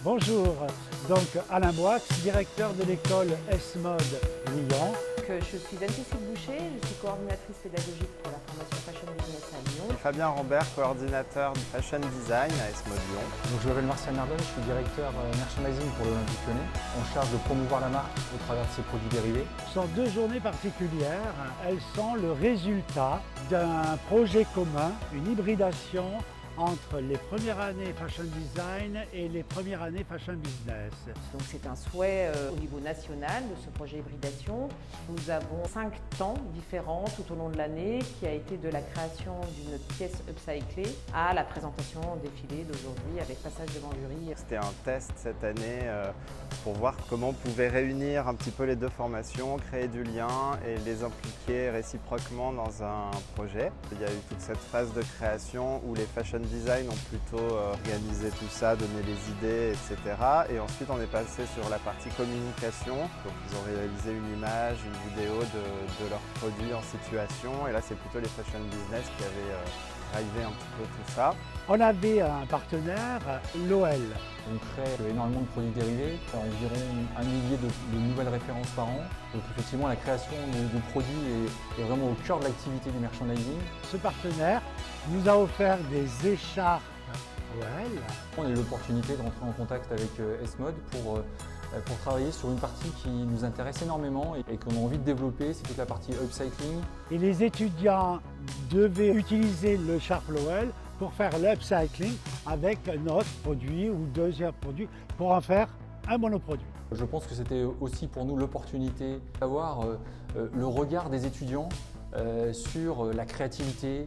Bonjour, donc Alain Boix, directeur de l'école S-Mode Lyon. Je suis Anne-Cécile Boucher, je suis coordinatrice pédagogique pour la formation Fashion Business à Lyon. Fabien Rambert, coordinateur du Fashion Design à S-Mode Lyon. Donc, je m'appelle Martial Nardone, je suis directeur merchandising pour l'Olympique Lyonnais, en charge de promouvoir la marque au travers de ses produits dérivés. Ce sont deux journées particulières, elles sont le résultat d'un projet commun, une hybridation entre les premières années Fashion Design et les premières années Fashion Business. Donc c'est un souhait au niveau national de ce projet hybridation. Nous avons 5 temps différents tout au long de l'année qui a été de la création d'une pièce upcyclée à la présentation défilée d'aujourd'hui avec passage de bandurie. C'était un test cette année pour voir comment on pouvait réunir un petit peu les deux formations, créer du lien et les impliquer réciproquement dans un projet. Il y a eu toute cette phase de création où les fashion design ont plutôt organisé tout ça, donné les idées, etc. Et ensuite on est passé sur la partie communication. Donc ils ont réalisé une image, une vidéo de leurs produits en situation. Et là c'est plutôt les fashion business qui avaient drivé un petit peu tout ça. On avait un partenaire, l'OL. On crée énormément de produits dérivés, environ 1 millier de nouvelles références par an. Donc effectivement la création de produits est vraiment au cœur de l'activité du merchandising. Ce partenaire nous a offert des écharpes OL. On a eu l'opportunité de rentrer en contact avec S-Mode pour travailler sur une partie qui nous intéresse énormément et qu'on a envie de développer, c'est toute la partie upcycling. Et les étudiants devaient utiliser le Sharp Lowell pour faire l'upcycling avec notre produit ou deuxième produit pour en faire un monoproduit. Je pense que c'était aussi pour nous l'opportunité d'avoir le regard des étudiants sur la créativité,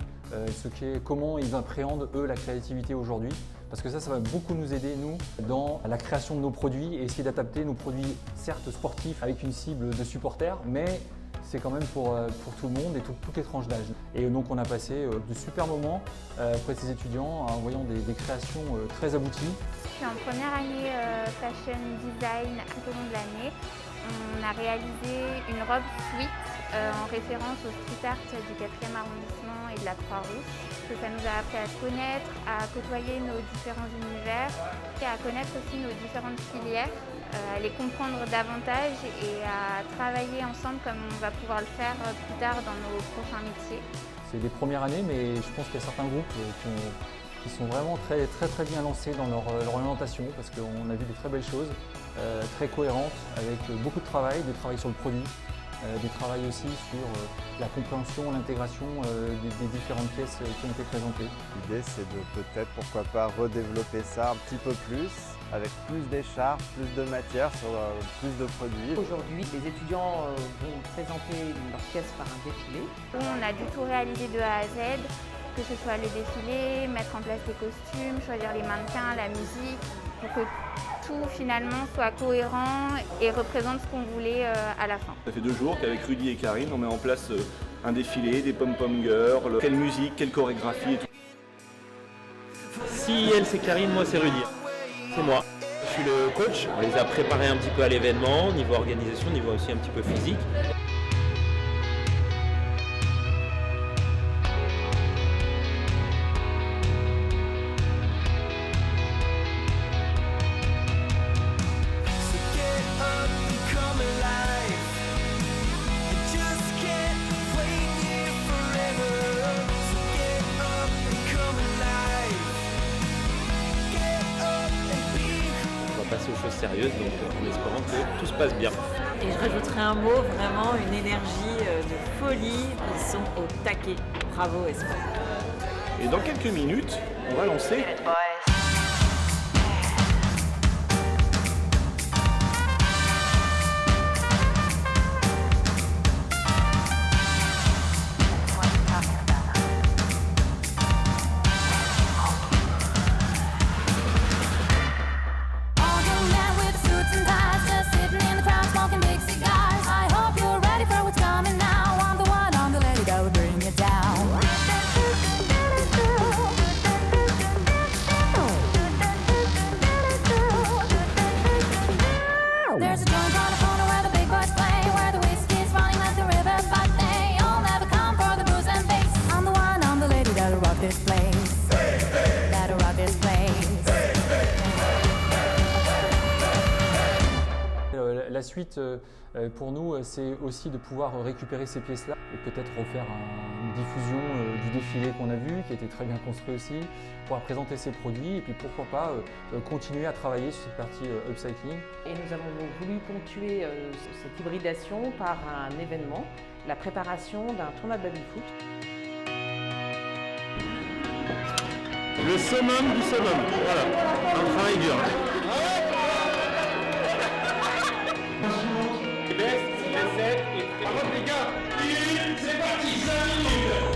comment ils appréhendent eux la créativité aujourd'hui. Parce que ça va beaucoup nous aider, nous, dans la création de nos produits et essayer d'adapter nos produits, certes sportifs, avec une cible de supporters, mais c'est quand même pour tout le monde et toutes les tranches d'âge. Et donc on a passé de super moments auprès de ces étudiants en voyant des créations très abouties. Je suis en première année Fashion Design tout au long de l'année. On a réalisé une robe suite en référence au street art du 4e arrondissement et de la Croix-Rouge. Ça nous a appris à se connaître, à côtoyer nos différents univers et à connaître aussi nos différentes filières, à les comprendre davantage et à travailler ensemble comme on va pouvoir le faire plus tard dans nos prochains métiers. C'est des premières années, mais je pense qu'il y a certains groupes qui sont vraiment très bien lancés dans leur orientation parce qu'on a vu de très belles choses, très cohérentes, avec beaucoup de travail sur le produit. Des travails aussi sur la compréhension, l'intégration des différentes pièces qui ont été présentées. L'idée c'est de peut-être, pourquoi pas, redévelopper ça un petit peu plus, avec plus d'écharpes, plus de matière, sur plus de produits. Aujourd'hui, les étudiants vont présenter leur pièce par un défilé. On a du tout réalisé de A à Z, que ce soit le défilé, mettre en place les costumes, choisir les mannequins, la musique, pour que tout finalement soit cohérent et représente ce qu'on voulait à la fin. Ça fait 2 jours qu'avec Rudy et Karine, on met en place un défilé, des pom-pom girls, quelle musique, quelle chorégraphie et tout. Si elle c'est Karine, moi c'est Rudy. C'est moi. Je suis le coach. On les a préparés un petit peu à l'événement, niveau organisation, niveau aussi un petit peu physique. Passer aux choses sérieuses, donc en espérant que tout se passe bien. Et je rajouterai un mot, vraiment une énergie de folie, ils sont au taquet. Bravo S-Mode. Et dans quelques minutes, on va lancer La suite, pour nous, c'est aussi de pouvoir récupérer ces pièces-là et peut-être refaire une diffusion du défilé qu'on a vu, qui a été très bien construit aussi, pouvoir présenter ces produits et puis pourquoi pas continuer à travailler sur cette partie upcycling. Et nous avons voulu ponctuer cette hybridation par un événement, la préparation d'un tournoi de baby-foot. Le summum du summum, voilà, un travail dur. Les gars, c'est parti, 5 minutes.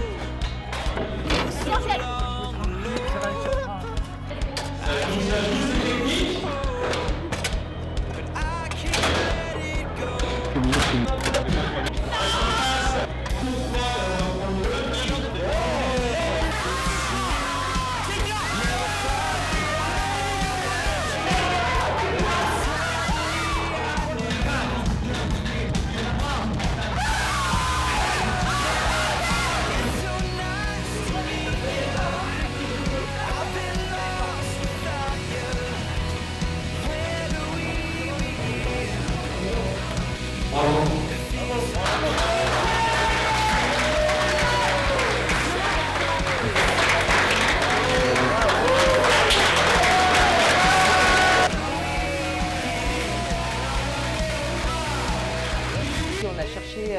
On a cherché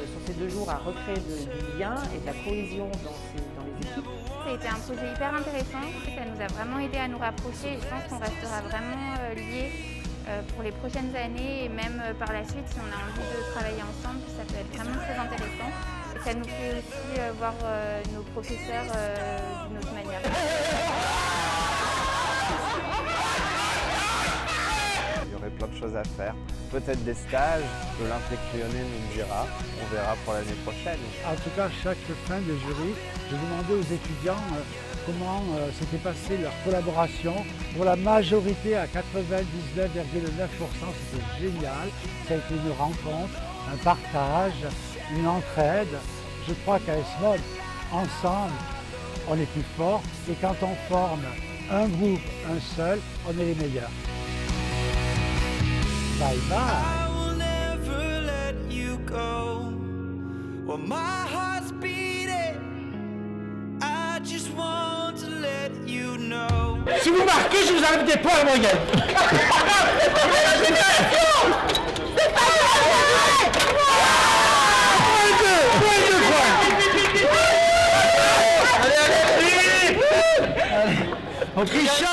sur ces 2 jours à recréer du lien et de la cohésion dans les équipes. Ça a été un projet hyper intéressant, ça nous a vraiment aidé à nous rapprocher et je pense qu'on restera vraiment liés pour les prochaines années et même par la suite si on a envie de travailler ensemble, ça peut être vraiment très intéressant. Et ça nous fait aussi voir nos professeurs d'une autre manière. Il y aurait plein de choses à faire. Peut-être des stages, l'Olympique Lyonnais nous le dira. On verra pour l'année prochaine. En tout cas, chaque fin de jury, je demandais aux étudiants comment s'était passée leur collaboration. Pour la majorité, à 99,9%, c'était génial. Ça a été une rencontre, un partage, une entraide. Je crois qu'à S-Mode, ensemble, on est plus fort. Et quand on forme un groupe, un seul, on est les meilleurs. Bye bye. I will never let you go. Well, my heart's beating. I just want to let you know. Si vous marquez, je vous enlève des points à la moyenne. C'est pas Allez, allez, vite. On triche.